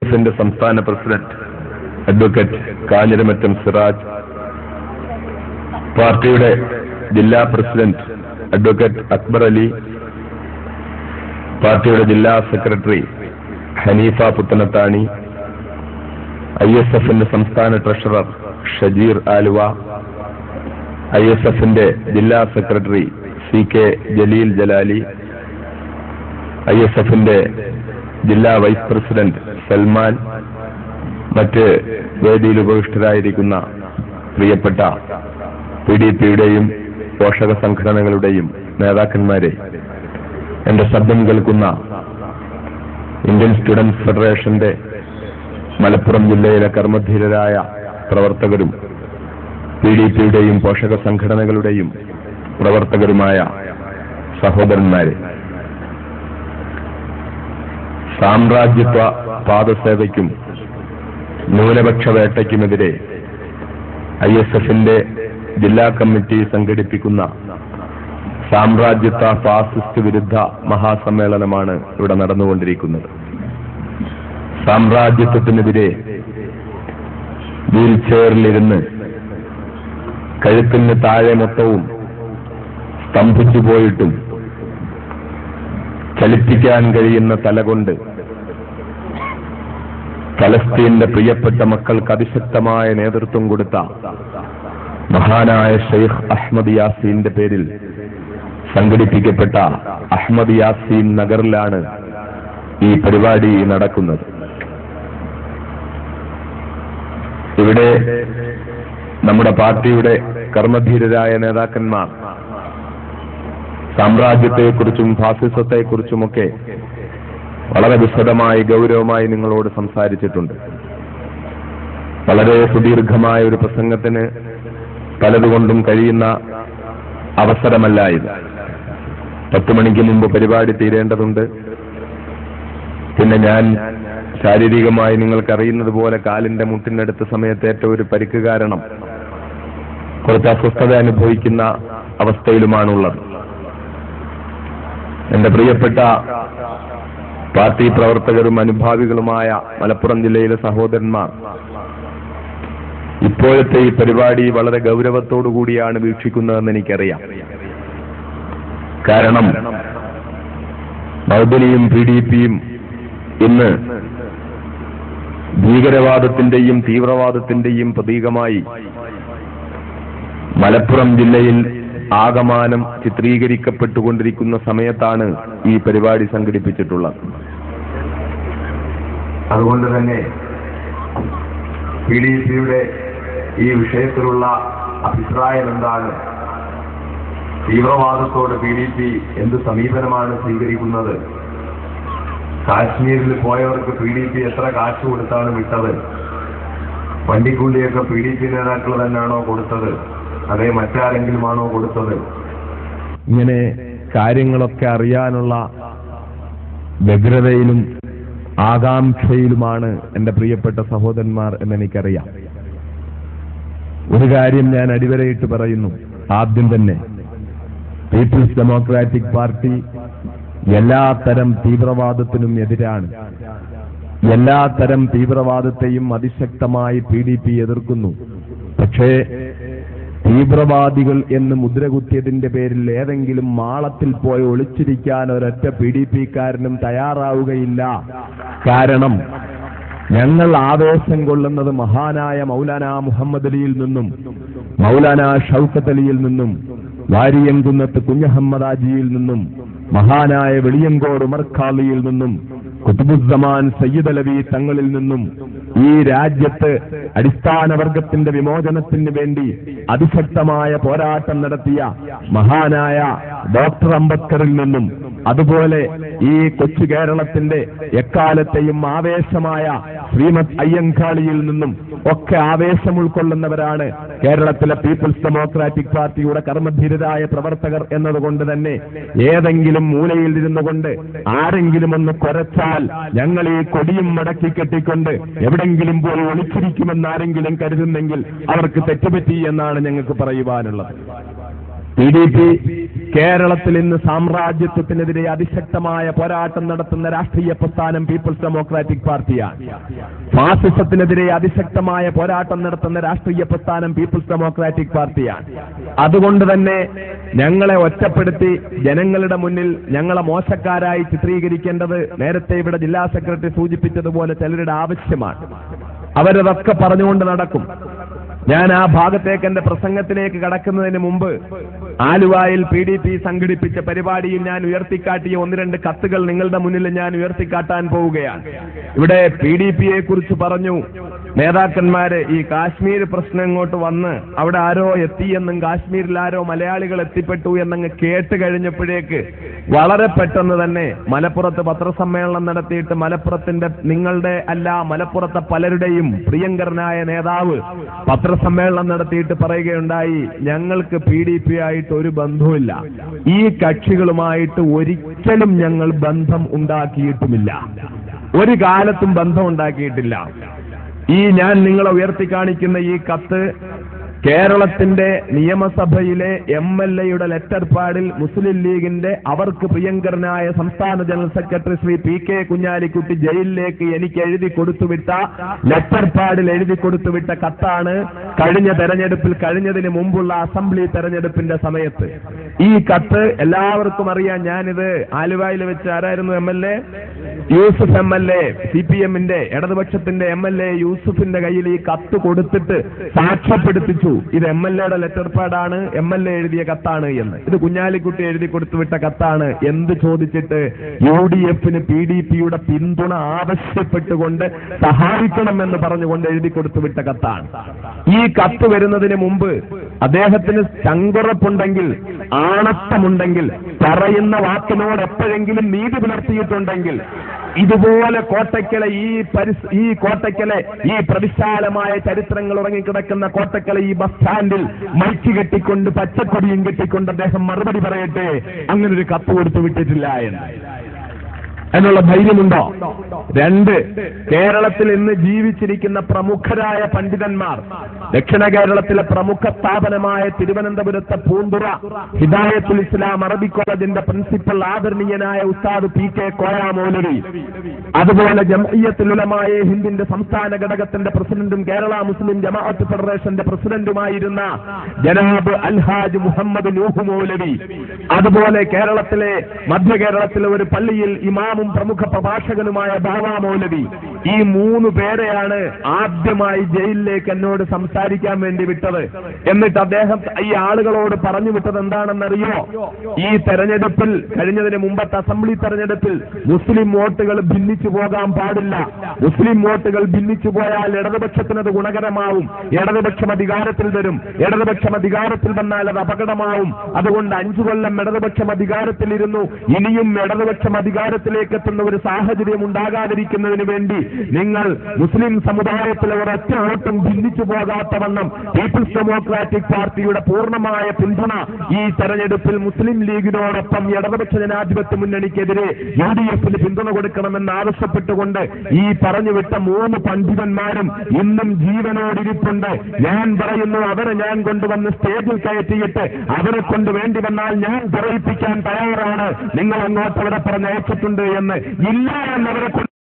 എഫിന്റെ സംസ്ഥാന president advocate Kanjiramattom Siraj, പാർട്ടിയുടെ ജില്ലാ പ്രസിഡന്റ് അഡ്വക്കേറ്റ് അക്ബർ അലി, പാർട്ടിയുടെ ജില്ലാ സെക്രട്ടറി ഹനീഫ പുത്തനത്താണി, ISFന്റെ സംസ്ഥാന ട്രഷറർ ഷജീർ ആലുവ, ISFന്റെ ജില്ലാ സെക്രട്ടറി CK ജലീൽ ജലാലി, ISFന്റെ ജില്ലാ വൈസ് പ്രസിഡന്റ് സൽമാൻ, മറ്റ് വേദിയിൽ ഉപവിഷ്ടരായിരിക്കുന്ന പ്രിയപ്പെട്ട PDPയുടെയും പോഷക സംഘടനകളുടെയും നേതാക്കന്മാരെ, എന്റെ ശബ്ദം കേൾക്കുന്ന ഇന്ത്യൻ സ്റ്റുഡൻസ് ഫെഡറേഷന്റെ മലപ്പുറം ജില്ലയിലെ കർമ്മധീരരായ പ്രവർത്തകരും PDPയുടെയും പോഷക സംഘടനകളുടെയും പ്രവർത്തകരുമായ സഹോദരന്മാരെ, സാമ്രാജ്യത്വ പാദസേവയ്ക്കും ന്യൂനപക്ഷ വേട്ടയ്ക്കുമെതിരെ ISFന്റെ ജില്ലാ കമ്മിറ്റി സംഘടിപ്പിക്കുന്ന സാമ്രാജ്യത്വ ഫാസിസ്റ്റ് വിരുദ്ധ മഹാസമ്മേളനമാണ് ഇവിടെ നടന്നുകൊണ്ടിരിക്കുന്നത്. സാമ്രാജ്യത്വത്തിനെതിരെ വീൽ ചെയറിലിരുന്ന് കഴുത്തിന് താഴെ മൊത്തവും സ്തംഭിച്ചു പോയിട്ടും ചലിപ്പിക്കാൻ കഴിയുന്ന തലകൊണ്ട് ഫലസ്തീന്റെ പ്രിയപ്പെട്ട മക്കൾക്ക് അതിശക്തമായ നേതൃത്വം കൊടുത്ത മഹാനായ ഷെയ്ഖ് അഹമ്മദ് യാസീന്റെ പേരിൽ സംഘടിപ്പിക്കപ്പെട്ട അഹമ്മദ് യാസീൻ നഗറിലാണ് ഈ പരിപാടി നടക്കുന്നത്. ഇവിടെ നമ്മുടെ പാർട്ടിയുടെ കർമ്മധീരരായ നേതാക്കന്മാർ സാമ്രാജ്യത്തെക്കുറിച്ചും ഫാസിസത്തെക്കുറിച്ചുമൊക്കെ വളരെ വിശദമായി ഗൗരവമായി നിങ്ങളോട് സംസാരിച്ചിട്ടുണ്ട്. വളരെ സുദീർഘമായ ഒരു പ്രസംഗത്തിന് പലതുകൊണ്ടും കഴിയുന്ന അവസരമല്ല ഇത്. 10 മണിക്ക് മുമ്പ് പരിപാടി തീരേണ്ടതുണ്ട്. പിന്നെ ഞാൻ ശാരീരികമായി നിങ്ങൾക്കറിയുന്നത് പോലെ കാലിന്റെ മുട്ടിനടുത്ത സമയത്തേറ്റ ഒരു പരിക്ക് കാരണം കുറച്ച് അസ്വസ്ഥത അനുഭവിക്കുന്ന അവസ്ഥയിലുമാണുള്ളത്. എന്റെ പ്രിയപ്പെട്ട പാർട്ടി പ്രവർത്തകരും അനുഭാവികളുമായ മലപ്പുറം ജില്ലയിലെ സഹോദരന്മാർ, ഇപ്പോഴത്തെ ഈ പരിപാടി വളരെ ഗൗരവത്തോടുകൂടിയാണ് വീക്ഷിക്കുന്നതെന്ന് എനിക്കറിയാം. കാരണം മൗദനിയും PDPയും ഇന്ന് ഭീകരവാദത്തിന്റെയും തീവ്രവാദത്തിന്റെയും പ്രതീകമായി മലപ്പുറം ജില്ലയിൽ ആകമാനം ചിത്രീകരിക്കപ്പെട്ടുകൊണ്ടിരിക്കുന്ന സമയത്താണ് ഈ പരിപാടി സംഘടിപ്പിച്ചിട്ടുള്ളത്. അതുകൊണ്ട് തന്നെ PDPയുടെ ഈ വിഷയത്തിലുള്ള അഭിപ്രായം എന്താണ്? തീവ്രവാദത്തോട് PDP എന്ത് സമീപനമാണ് സ്വീകരിക്കുന്നത്? കാശ്മീരിൽ പോയവർക്ക് PDP എത്ര കാശ് കൊടുത്താണ് വിട്ടത്? വണ്ടിക്കൂലിയൊക്കെ PDP നേതാക്കൾ തന്നെയാണോ കൊടുത്തത്? അതേ മറ്റാരെങ്കിലുമാണോ കൊടുത്തത്? ഇങ്ങനെ കാര്യങ്ങളൊക്കെ അറിയാനുള്ള വ്യഗ്രതയിലും ആകാംക്ഷയിലുമാണ് എന്റെ പ്രിയപ്പെട്ട സഹോദരന്മാർ എന്നെനിക്കറിയാം. ഒരു കാര്യം ഞാൻ അടിവരയിട്ട് പറയുന്നു. ആദ്യം തന്നെ പീപ്പിൾസ് ഡെമോക്രാറ്റിക് പാർട്ടി എല്ലാത്തരം തീവ്രവാദത്തിനും എതിരാണ്. എല്ലാത്തരം തീവ്രവാദത്തെയും അതിശക്തമായി PDP എതിർക്കുന്നു. പക്ഷേ തീവ്രവാദികൾ എന്ന് മുദ്രകുത്തിയതിന്റെ പേരിൽ ഏതെങ്കിലും മാളത്തിൽ പോയി ഒളിച്ചിരിക്കാൻ ഒരൊറ്റ PDPക്കാരനും തയ്യാറാവുകയില്ല. കാരണം ഞങ്ങൾ ആവേശം കൊള്ളുന്നത് മഹാനായ മൗലാന മുഹമ്മദ് അലിയിൽ നിന്നും, മൗലാന ഷൗക്കത്ത് അലിയിൽ നിന്നും, വാരിയംകുന്നത്ത് കുഞ്ഞഹമ്മദ് ആജിയിൽ നിന്നും, മഹാനായ വെളിയങ്കോട് ഉമർ ഖാലിയിൽ നിന്നും, ഖുത്ബുസ്സമാൻ സയ്യിദ് അലവി തങ്ങളിൽ നിന്നും, ഈ രാജ്യത്ത് അടിസ്ഥാനവർഗത്തിന്റെ വിമോചനത്തിന് വേണ്ടി അതിശക്തമായ പോരാട്ടം നടത്തിയ മഹാനായ ഡോക്ടർ അംബേദ്കറിൽ നിന്നും, അതുപോലെ ഈ കൊച്ചു കേരളത്തിന്റെ എക്കാലത്തെയും ആവേശമായ ശ്രീമദ് അയ്യങ്കാളിയിൽ നിന്നും ഒക്കെ ആവേശം ഉൾക്കൊള്ളുന്നവരാണ് കേരളത്തിലെ പീപ്പിൾസ് ഡെമോക്രാറ്റിക് പാർട്ടിയുടെ കർമ്മധീരരായ പ്രവർത്തകർ എന്നതുകൊണ്ട് തന്നെ ഏതെങ്കിലും മൂലയിൽ ഇരുന്നുകൊണ്ട് ആരെങ്കിലും ഒന്ന് കുരച്ചാൽ ഞങ്ങൾ ഈ കൊടിയും മടക്കി കെട്ടിക്കൊണ്ട് എവിടെങ്കിലും പോയി ഒളിച്ചിരിക്കുമെന്ന് ആരെങ്കിലും കരുതുന്നെങ്കിൽ അവർക്ക് തെറ്റുപറ്റി എന്നാണ് ഞങ്ങൾക്ക് പറയുവാനുള്ളത്. PDP കേരളത്തിൽ ഇന്ന് സാമ്രാജ്യത്വത്തിനെതിരെ അതിശക്തമായ പോരാട്ടം നടത്തുന്ന രാഷ്ട്രീയ പ്രസ്ഥാനം പീപ്പിൾസ് ഡെമോക്രാറ്റിക് പാർട്ടിയാണ്. ഫാസിസത്തിനെതിരെ അതിശക്തമായ പോരാട്ടം നടത്തുന്ന രാഷ്ട്രീയ പ്രസ്ഥാനം പീപ്പിൾസ് ഡെമോക്രാറ്റിക് പാർട്ടിയാണ്. അതുകൊണ്ട് തന്നെ ഞങ്ങളെ ഒറ്റപ്പെടുത്തി ജനങ്ങളുടെ മുന്നിൽ ഞങ്ങളെ മോശക്കാരായി ചിത്രീകരിക്കേണ്ടത് നേരത്തെ ഇവിടെ ജില്ലാ സെക്രട്ടറി സൂചിപ്പിച്ചതുപോലെ ചിലരുടെ ആവശ്യമാണ്. അവരതൊക്കെ പറഞ്ഞുകൊണ്ട് നടക്കും. ഞാൻ ആ ഭാഗത്തേക്ക് എന്റെ പ്രസംഗത്തിലേക്ക് കടക്കുന്നതിന് മുമ്പ് ആലുവായിൽ PDP സംഘടിപ്പിച്ച പരിപാടിയിൽ ഞാൻ ഉയർത്തിക്കാട്ടിയ 1-2 കത്തുകൾ നിങ്ങളുടെ മുന്നിൽ ഞാൻ ഉയർത്തിക്കാട്ടാൻ പോവുകയാണ്. ഇവിടെ PDPയെ കുറിച്ച് പറഞ്ഞു നേതാക്കന്മാര് ഈ കാശ്മീർ പ്രശ്നം ഇങ്ങോട്ട് വന്ന് അവിടെ ആരോ എത്തിയെന്നും കാശ്മീരിൽ ആരോ മലയാളികൾ എത്തിപ്പെട്ടു എന്നങ്ങ് കേട്ട് കഴിഞ്ഞപ്പോഴേക്ക് വളരെ പെട്ടെന്ന് തന്നെ മലപ്പുറത്ത് പത്രസമ്മേളനം നടത്തിയിട്ട് മലപ്പുറത്തിന്റെ നിങ്ങളുടെ അല്ല മലപ്പുറത്തെ പലരുടെയും പ്രിയങ്കരനായ നേതാവ് പത്രസമ്മേളനം നടത്തിയിട്ട് പറയുകയുണ്ടായി, ഞങ്ങൾക്ക് PDP ആയിട്ട് ഒരു ബന്ധവുമില്ല, ഈ കക്ഷികളുമായിട്ട് ഒരിക്കലും ഞങ്ങൾ ബന്ധം ഉണ്ടാക്കിയിട്ടുമില്ല, ഒരു കാലത്തും ബന്ധം ഉണ്ടാക്കിയിട്ടില്ല. ഈ ഞാൻ നിങ്ങളെ ഉയർത്തി കാണിക്കുന്ന ഈ കത്ത് കേരളത്തിന്റെ നിയമസഭയിലെ MLA-യുടെ ലെറ്റർ പാഡിൽ മുസ്ലിം ലീഗിന്റെ അവർക്ക് പ്രിയങ്കരനായ സംസ്ഥാന general secretary Shri PK Kunhalikutty ജയിലിലേക്ക് എനിക്ക് എഴുതി കൊടുത്തുവിട്ട ലെറ്റർ പാഡിൽ എഴുതി കൊടുത്തുവിട്ട കത്താണ്. കഴിഞ്ഞ തെരഞ്ഞെടുപ്പിൽ കഴിഞ്ഞതിന് മുമ്പുള്ള അസംബ്ലി തെരഞ്ഞെടുപ്പിന്റെ സമയത്ത് ഈ കത്ത് എല്ലാവർക്കും അറിയാം. ഞാനിത് ആലുവയിൽ വെച്ച് ആരായിരുന്നു MLA? യൂസുഫ് MLA, CPM-ന്റെ ഇടതുപക്ഷത്തിന്റെ MLA യൂസുഫിന്റെ കയ്യിൽ ഈ കത്ത് കൊടുത്തിട്ട് സാക്ഷ്യപ്പെടുത്തിച്ചു ഇത് MLA-യുടെ ലെറ്റർ പാഡാണ്, MLA എഴുതിയ കത്താണ് എന്ന്. ഇത് കുഞ്ഞാലിക്കുട്ടി എഴുതി കൊടുത്തുവിട്ട കത്താണ്. എന്ത് ചോദിച്ചിട്ട്? UDF-ന് PDP-യുടെ പിന്തുണ ആവശ്യപ്പെട്ടുകൊണ്ട് സഹായിക്കണമെന്ന് പറഞ്ഞുകൊണ്ട് എഴുതി കൊടുത്തുവിട്ട കത്താണ്. ഈ കത്ത് വരുന്നതിന് മുമ്പ് അദ്ദേഹത്തിന് ചങ്കുറപ്പുണ്ടെങ്കിൽ, ആണത്തമുണ്ടെങ്കിൽ, പറയുന്ന വാക്കിനോട് എപ്പോഴെങ്കിലും നീതി പുലർത്തിയിട്ടുണ്ടെങ്കിൽ ഇതുപോലെ കോട്ടയ്ക്കലെ ഈ കോട്ടയ്ക്കലെ ഈ പ്രവിശാലമായ ചരിത്രങ്ങൾ ഉറങ്ങിക്കിടക്കുന്ന കോട്ടയ്ക്കലെ ഈ ബസ് സ്റ്റാൻഡിൽ മൈക്ക് കെട്ടിക്കൊണ്ട് പച്ചക്കൊടിയും കെട്ടിക്കൊണ്ട് അദ്ദേഹം മറുപടി പറയട്ടെ അങ്ങനൊരു കത്ത് കൊടുത്തു വിട്ടിട്ടില്ല എന്നുള്ള ധൈര്യമുണ്ടോ? 2, കേരളത്തിൽ ഇന്ന് ജീവിച്ചിരിക്കുന്ന പ്രമുഖരായ പണ്ഡിതന്മാർ, ദക്ഷിണ കേരളത്തിലെ പ്രമുഖ സ്ഥാപനമായ തിരുവനന്തപുരത്തെ പൂന്തുറ ഹിദായത്തുൽ ഇസ്ലാം അറബിക് കോളേജിന്റെ പ്രിൻസിപ്പൽ ആദരണീയനായ ഉസ്താദ് PK കോയ മൗലവി, അതുപോലെ ജംഇയ്യത്തുൽ ഉലമായെ ഹിന്ദിന്റെ സംസ്ഥാന ഘടകത്തിന്റെ പ്രസിഡന്റും കേരള മുസ്ലിം ജമാഅത്ത് ഫെഡറേഷന്റെ പ്രസിഡന്റുമായിരുന്ന ജനാബ് അൽഹാജ് മുഹമ്മദ് നൂഹ് മൗലവി, അതുപോലെ കേരളത്തിലെ മധ്യ കേരളത്തിലെ ഒരു പള്ളിയിൽ ഇമാമും പ്രമുഖ പ്രഭാഷകനുമായ ബാവ മൗലവി, ഈ 3 പേരെയാണ് ആദ്യമായി ജയിലിലേക്ക് എന്നോട് സംസാരിക്കാൻ വേണ്ടി വിട്ടത്. എന്നിട്ട് അദ്ദേഹം ഈ ആളുകളോട് പറഞ്ഞു വിട്ടത് എന്താണെന്നറിയോ? ഈ തെരഞ്ഞെടുപ്പിൽ, കഴിഞ്ഞതിന് മുമ്പത്തെ അസംബ്ലി തെരഞ്ഞെടുപ്പിൽ മുസ്ലിം വോട്ടുകൾ ഭിന്നിച്ചു പോകാൻ പാടില്ല. മുസ്ലിം വോട്ടുകൾ ഭിന്നിച്ചു പോയാൽ ഇടതുപക്ഷത്തിനത് ഗുണകരമാവും. ഇടതുപക്ഷം അധികാരത്തിൽ വരും. ഇടതുപക്ഷം അധികാരത്തിൽ വന്നാൽ അത് അപകടമാവും. അതുകൊണ്ട് 5 കൊല്ലം ഇടതുപക്ഷം അധികാരത്തിലിരുന്നു. ഇനിയും ഇടതുപക്ഷം അധികാരത്തിലേക്ക് എത്തുന്ന ഒരു സാഹചര്യം ഉണ്ടാകാതിരിക്കുന്നതിന് വേണ്ടി നിങ്ങൾ മുസ്ലിം സമുദായത്തിലെ ഒരൊറ്റ വോട്ടും ഭിന്നിച്ചു പോകാത്തവണ്ണം പീപ്പിൾസ് ഡെമോക്രാറ്റിക് പാർട്ടിയുടെ പൂർണ്ണമായ പിന്തുണ ഈ തെരഞ്ഞെടുപ്പിൽ മുസ്ലിം ലീഗിനോടൊപ്പം ഇടതുപക്ഷ ജനാധിപത്യ മുന്നണിക്കെതിരെ UDF-ന് പിന്തുണ കൊടുക്കണമെന്ന് ആവശ്യപ്പെട്ടുകൊണ്ട് ഈ പറഞ്ഞുവിട്ട 3 പണ്ഡിതന്മാരും ഇന്നും ജീവനോടിരിപ്പുണ്ട്. ഞാൻ പറയുന്നു, അവരെ ഞാൻ കൊണ്ടുവന്ന് സ്റ്റേജിൽ കയറ്റിയിട്ട് അവരെ കൊണ്ട് വേണ്ടി വന്നാൽ ഞാൻ പറയിപ്പിക്കാൻ തയ്യാറാണ്. നിങ്ങൾ അങ്ങോട്ട് അവിടെ പറഞ്ഞയച്ചിട്ടുണ്ട് എന്ന് ഇല്ല എന്നവരെ